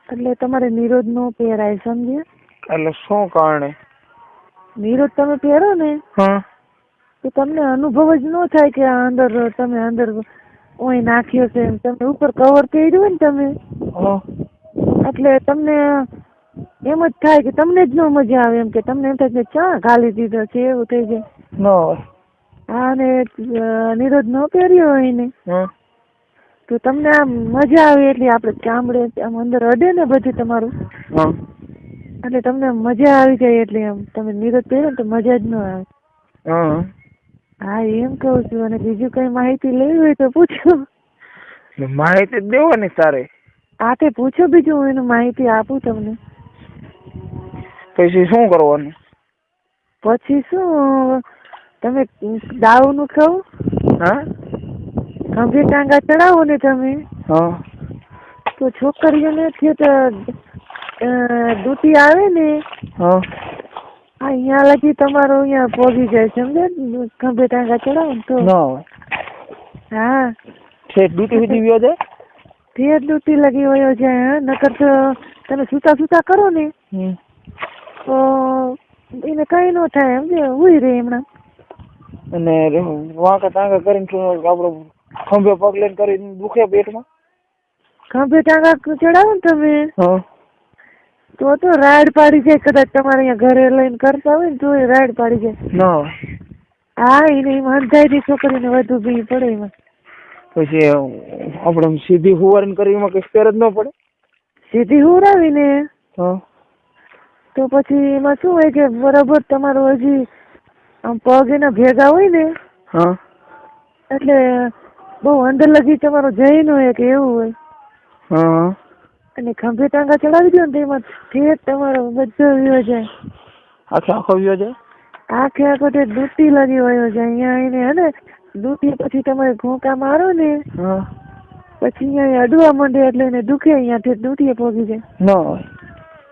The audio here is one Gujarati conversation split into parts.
એટલે તમારે નિરોધ નો પહેરાય, સમજ્યા? એટલે શું કારણે? નિરોધ તમે પહેરો ને હા તો તમને અનુભવ જ ન થાય કે આ અંદર તમે અંદર ઓય નાખ્યો છે. તમે ઉપર કવર પહેર્યું હોય ને તમે, હા એટલે તમને એમ જ થાય કે તમને જ ન મજા આવે, એમ કે તમને એમ થાય કે ચા ઘાલી દીધો છે, એવું થઈ જાય. ન હોય. હા, ને નિરોધ ન પહેર્યો હોય ને હા તો તમને આમ મજા આવે, એટલે આપણે ચામડે આમ અંદર અડે ને બધું તમારું, હા એટલે તમને મજા આવી જાય. એટલે આમ તમે નિરોધ પહેરો ને તો મજા જ ન આવે. હા હા, એમ કહું છું. અને બીજું કઈ માહિતી લેવી હોય તો પૂછો. માહિતી જ દેવાની તારે. હા, તે પૂછો બીજું, હું એનું માહિતી આપું તમને. પછી શું કરવાનું? પછી શું, તમે દાવનું ખાવ, હા ખંભે ટાંગા ચડાવો ને તમે, હા તો છોકરીઓને દૂતી આવે ને, હા અહીંયા લગી તમારો અહીંયા પોગી જાય, સમજે? ખંભે ટાંગા ચડાવો ને તો. ન હોય. હા, ઠેઠ ડૂટી સુધી વ્યો જાય. ફેર દૂતી લગી વયો જાય. હા, નકર તો તમે સૂતા કરો ને તો એને કઈ ન થાય, સમજે? ઉઈ રે હમણાં. અને વાંકા ટાંકા કરીને આપડે ખંભે પગ લઈને કરીને દુખે પેટમાં. ખંભે ટાંગા ચડાવો ને તમે હા તો રાડ પાડી જાય. કદાચ તમારે અહીંયા ઘરે લઈને કરતા હોય ને તો રાડ પાડી જાય. ન હોય. હા, એને એમાં અંધાઈ છોકરીને વધુ બી પડે એમાં. પછી આપણે સીધી હુવારીને કરી એમાં કઈ ફેર જ ન પડે. સીધી હુરાવીને હા તો પછી એમાં શું હોય કે બરાબર તમારું હજી આમ પગ એના ભેગા હોય ને, હા એટલે બહુ અંદર લગી તમારો જઈ ન હોય કે એવું હોય. હા અને ખંભે ટાંગા ચડાવી દો ને તો એમાં ઠેર તમારો બધો વ્યો જાય. આખો વ્યો જાય. આખો તે દૂતી લગી વયો જાય. અહીંયા એને હે ને દૂતી પછી તમે ઘોંકા મારો ને હા પછી અહીંયા અડવા માંડે, એટલે એને દુખે. અહીંયા દૂતીએ પોગી જાય. ન હોય.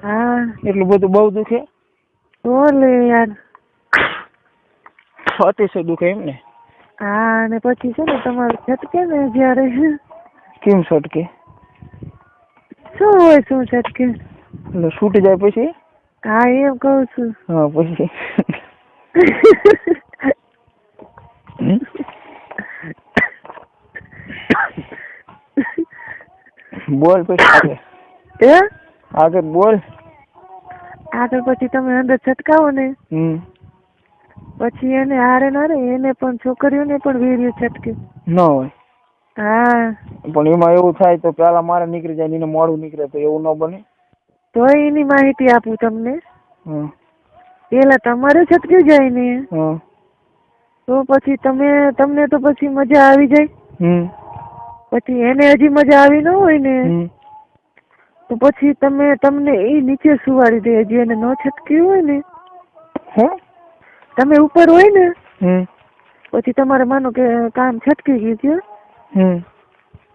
હા, એટલું બધું બહુ દુખે? બોલે યાર, અતિશય દુખે એમ ને? હા, અને પછી છે ને તમારું છટકે ને જયારે. કેમ છટકે? શું હોય? શું છટકે? એટલે છૂટી જાય પછી? હા, એમ કહું છું. હા, પછી બોલ પછી આગળ બોલ. આગળ પછી તમે અંદર છટકાવો ને પછી એને હારે નારે એને પણ છોકરીઓને પણ વીર્ય છટકે. ન હોય. હા, પણ એમાં એવું થાય તો પેલા મારે નીકળી જાય, એને મોડું નીકળે તો એવું ન બને? તો એની માહિતી આપું તમને. હમ પેલા તમારે છટકી જાય ને તો પછી તમને તો પછી મજા આવી જાય. પછી એને હજી મજા આવી ન હોય ને તો પછી તમને એ નીચે સુવાડી દે. હજી એને ન છટક્યું હોય ને, તમે ઉપર હોય ને પછી તમારે માનો કે કામ છટકી ગયું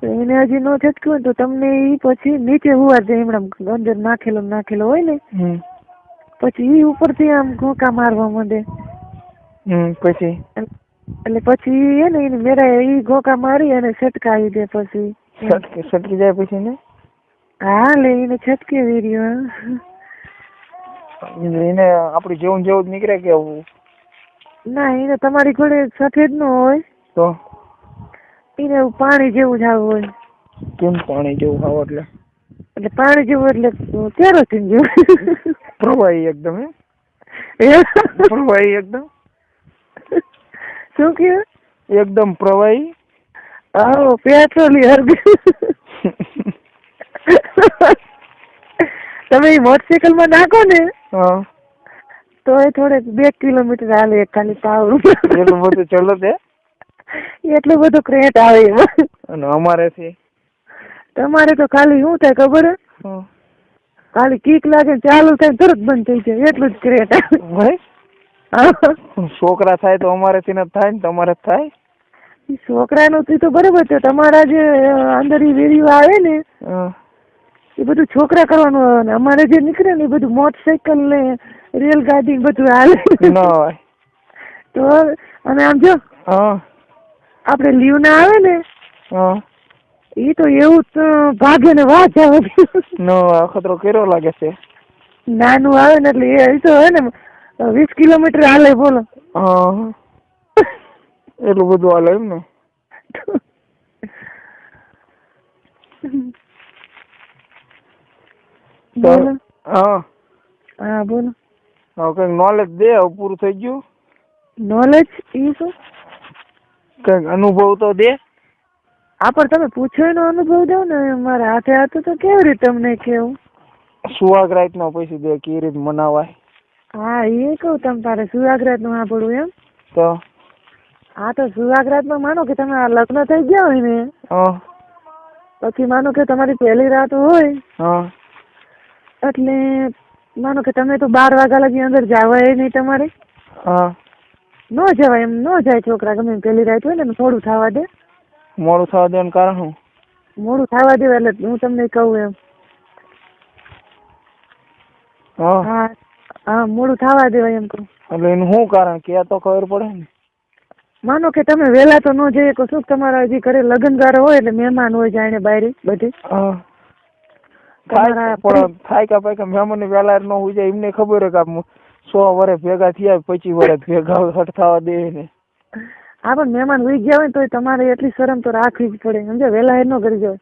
તો એને હજી ન છટક્યું હોય તો તમને એ પછી નીચે હુવાડી દે. હમણાં અંદર નાખેલો હોય ને પછી એ ઉપરથી આમ ઘોંકા મારવા માંડે. પછી એટલે પછી હે ને એને મેરા એ ઘોંકા મારી અને છટકાવી દે. પછી છટકી જાય પછી ને? હા, લે એને છટકેવી રહ્યો. એને આપડી જેવું જ નીકળે કે? ના, એને તમારી ઘોડે સફેદ નો હોય તો એને પાણી જેવું જ આવું હોય. કેમ પાણી જેવું આવ? એટલે પાણી જેવું એટલે કેરોસીન જેવું. પ્રવાહી એકદમ. પ્રવાહી એકદમ. શું કે? એકદમ પ્રવાહી. આવો પેટ્રોલિયમ. તમે મોટરસાયકલ માં નાખો ને તો એ થોડે 2 કિલોમીટર હાલે ખાલી પાવર. એટલું બધું ચલો તે? એટલું બધું ક્રેટ આવે એમાં. અને અમારે છે તમારે તો ખાલી શું થાય ખબર હે? ખાલી કીક લાગે ચાલુ થાય તરત બંધ થઈ જાય, એટલું જ ક્રેટ આવે. છોકરા થાય તો અમારેથી ન થાય ને તમારે થાય? છોકરાનું તો બરોબર છે. તમારા જે અંદર વિડીયો આવે ને એ બધું છોકરા કરવાનું આવે ને અમારે જે નીકળે ને એ બધું મોટરસાયકલ ને રેલગાડી બધું આવે. તો અને આમ જો આપડે લીવ ના આવે ને ઈ તો એવું જ ભાગે ને વાત આવે નો અખતરો કર્યો લાગે છે. નાનું આવે ને એટલે એ તો હે ને 20 કિલોમીટર હાલે બોલો. હા એટલું બધું હાલે એમ ને. બોલો. હા હા બોલો. કઈક નોલેજ દે, પૂરું થઈ ગયું. નોલેજ ઈ શું? કઈક અનુભવ તો દે. આ પણ તમે પૂછો એનો અનુભવ દો ને. મારા હાથે હાથે તો કેવી રીતે તમને કેવું? સુહાગરાત નો પૈસા દે કેવી રીતે મનાવાય? હા એ કહું તમ તારે સુહાગરાત નું સાંભળવું એમ? તો હા તો સુહાગરાત માં માનો કે તમે આ લગ્ન થઈ ગયા હોય ને, પછી માનો કે તમારી પહેલી રાત હોય, એટલે માનો કે તમે તો 12 વાગ્યા લગી અંદર જવાય નહીં તમારે. ન જવાય એમ ન જાય છોકરા ગમે પહેલી રાત હોય ને થોડું થવા દે. મોડું થવા દેવાનું કારણ શું? મોડું થવા દેવા એટલે હું તમને કહું એમ. હા મોડું થવા દેવાય એમ કહું. એટલે એનું શું કારણ કે તો ખબર પડે ને. માનો કે તમે વહેલા તો ન જઈએ તો શું તમારા હજી ઘરે લગ્નગારો હોય એટલે મહેમાન હોય જાણે બહાર બધી. થાય કે ભાઈ મહેમાન ની વહેલા ન હોય જાય એમને ખબર હે કે 100 વર્ષ ભેગા થયા 25 વર્ષ ભેગા હટ થવા દે ને. હા પણ મહેમાન ઉઈ ગયા હોય તો તમારે એટલી શરમ તો રાખવી જ પડે સમજે. વહેલા ન કરી જાય.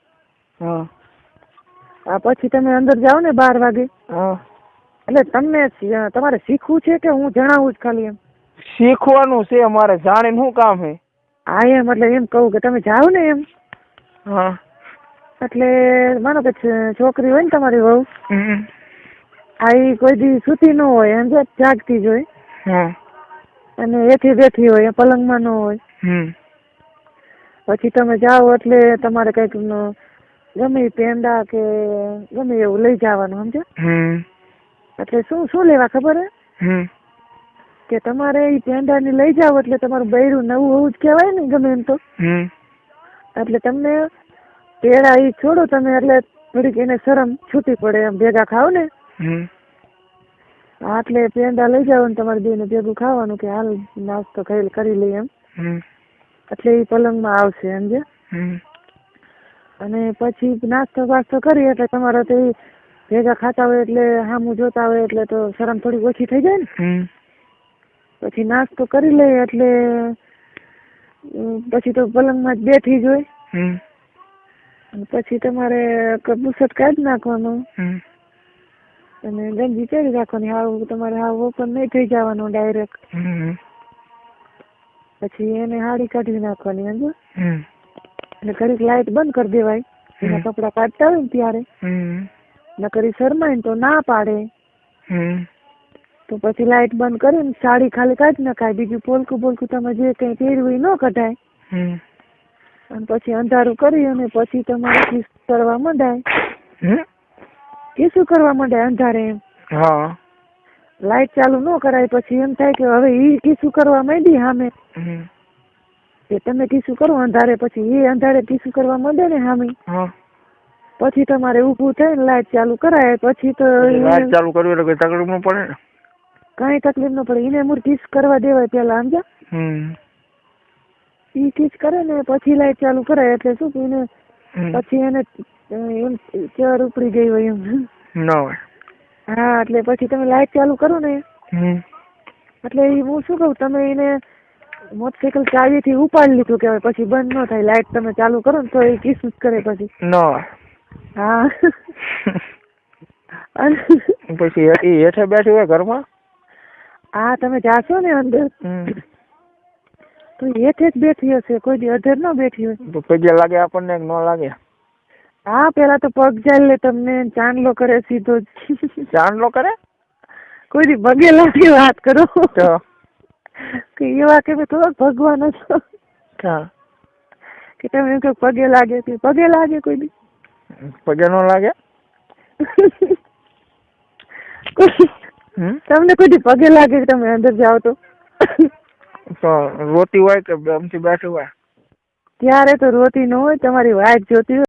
પછી તમે અંદર જાઓ ને 12 વાગે. એટલે તમને તમારે શીખવું છે કે હું જણાવું જ ખાલી એમ? શીખવાનું છે અમારે, જાણીને શું કામ હે? હા એમ એટલે એમ કહું કે તમે જાઓ ને એમ. એટલે માનો કે છોકરી હોય ને તમારી વહુ, કોઈ દી સૂતી ન હોય એમ જાગતી જ હોય, અને એથી બેઠી હોય પલંગમાં ન હોય. પછી તમે જાઓ એટલે તમારે કઈક ગમે પેંડા કે ગમે એવું લઈ જવાનું સમજે. એટલે શું લેવા ખબર હે? કે તમારે એ પેંડા ને લઈ જાવ એટલે તમારું બૈરું નવું હોવું જ કહેવાય ને ગમે એમ તો. એટલે તમને પેડા ઈ છોડો તમે એટલે થોડીક એને શરમ છૂટી પડે એમ ભેગા ખાવ ને. એટલે પેંડા લઈ જાવ ને તમારે બેને ભેગું ખાવાનું કે હાલ નાસ્તો કરી લઈએ એમ. એટલે એ પલંગમાં આવશે સમજે. અને પછી નાસ્તો વાસ્તો કરી એટલે તમારે તો ભેગા ખાતા હોય એટલે સામું જોતા હોય એટલે તો શરમ થોડી ઓછી થઈ જાય ને. પછી નાસ્તો કરી લઈએ એટલે પછી તો પલંગમાં જ બેઠી જ હોય. પછી તમારે બુસટ કાઢી નાખવાનું અને ગંજી પહેરી રાખવાની. હાવ તમારે હાવ ઓપન નહીં થઈ જવાનું ડાયરેક્ટ. પછી એને હાડી કાઢી નાખવાની સમજો. એટલે ઘડીક લાઈટ બંધ કરી દેવાય એના કપડા કાઢતા હોય ને ત્યારે. નકર શરમાય ને તો ના પાડે તો પછી લાઈટ બંધ કરીને સાડી ખાલી કાઢી નખાય. બીજું પોલકું બોલકું તમે જે કઈ પહેર્યું એ ન કઢાય. અને પછી અંધારું કરી અને પછી તમારે કિસ કરવા માંડાય. કિસું કરવા માંડાય અંધારે એમ. લાઈટ ચાલુ ન કરાય. પછી એમ થાય કે હવે ઈ કિસું કરવા માંડી સામે કે તમે કિસું કરો અંધારે. પછી એ અંધારે કિસું કરવા માંડે ને સામે. પછી તમારે ઊભું થઈને લાઈટ ચાલુ કરાય. પછી તો લાઈટ ચાલુ કરવી એટલે કઈ તકલીફ ન પડે ને? કઈ તકલીફ ન પડે. એને મૂળ કિસ કરવા દેવાય પેલા સમજા. ઈ કિસ કરે ને પછી લાઈટ ચાલુ કરાય એટલે શું કે એને પછી એને એમ ચર ઉપડી ગઈ હોય એમ ન હોય. હા એટલે પછી તમે લાઈટ ચાલુ કરો ને એટલે હું શું કહું તમે એને મોટરસાઇકલ ચાવી થી ઉપાડી લીધું કેવાય. પછી બંધ ન થાય લાઈટ તમે ચાલુ કરો ને તો એ કિસ જ કરે પછી. હા પછી હેઠે બેઠી હોય ઘરમાં. હા તમે જાશો ને અંદર તો હેઠે જ બેઠી હશે. કોઈ દી અધર ન બેઠી હોય. પગે લાગે આપણને ન લાગે? હા પેલા તો પગ જાય લે તમને ચાંદલો કરે સીધો જ. ચાંદલો કરે? કોઈ દી પગે લાગે વાત કરો કે એવા કે થોડોક ભગવાન હતો કે તમે એમ કે પગે લાગે. પગે લાગે કોઈ દી? પગે ન લાગે. તમને કોઈ દી પગે લાગે તમે અંદર જાઓ તો? રોતી હોય કે આમથી બેઠી હોય? ત્યારે તો રોતી ન હોય. તમારી વાઈફ જોતી હોય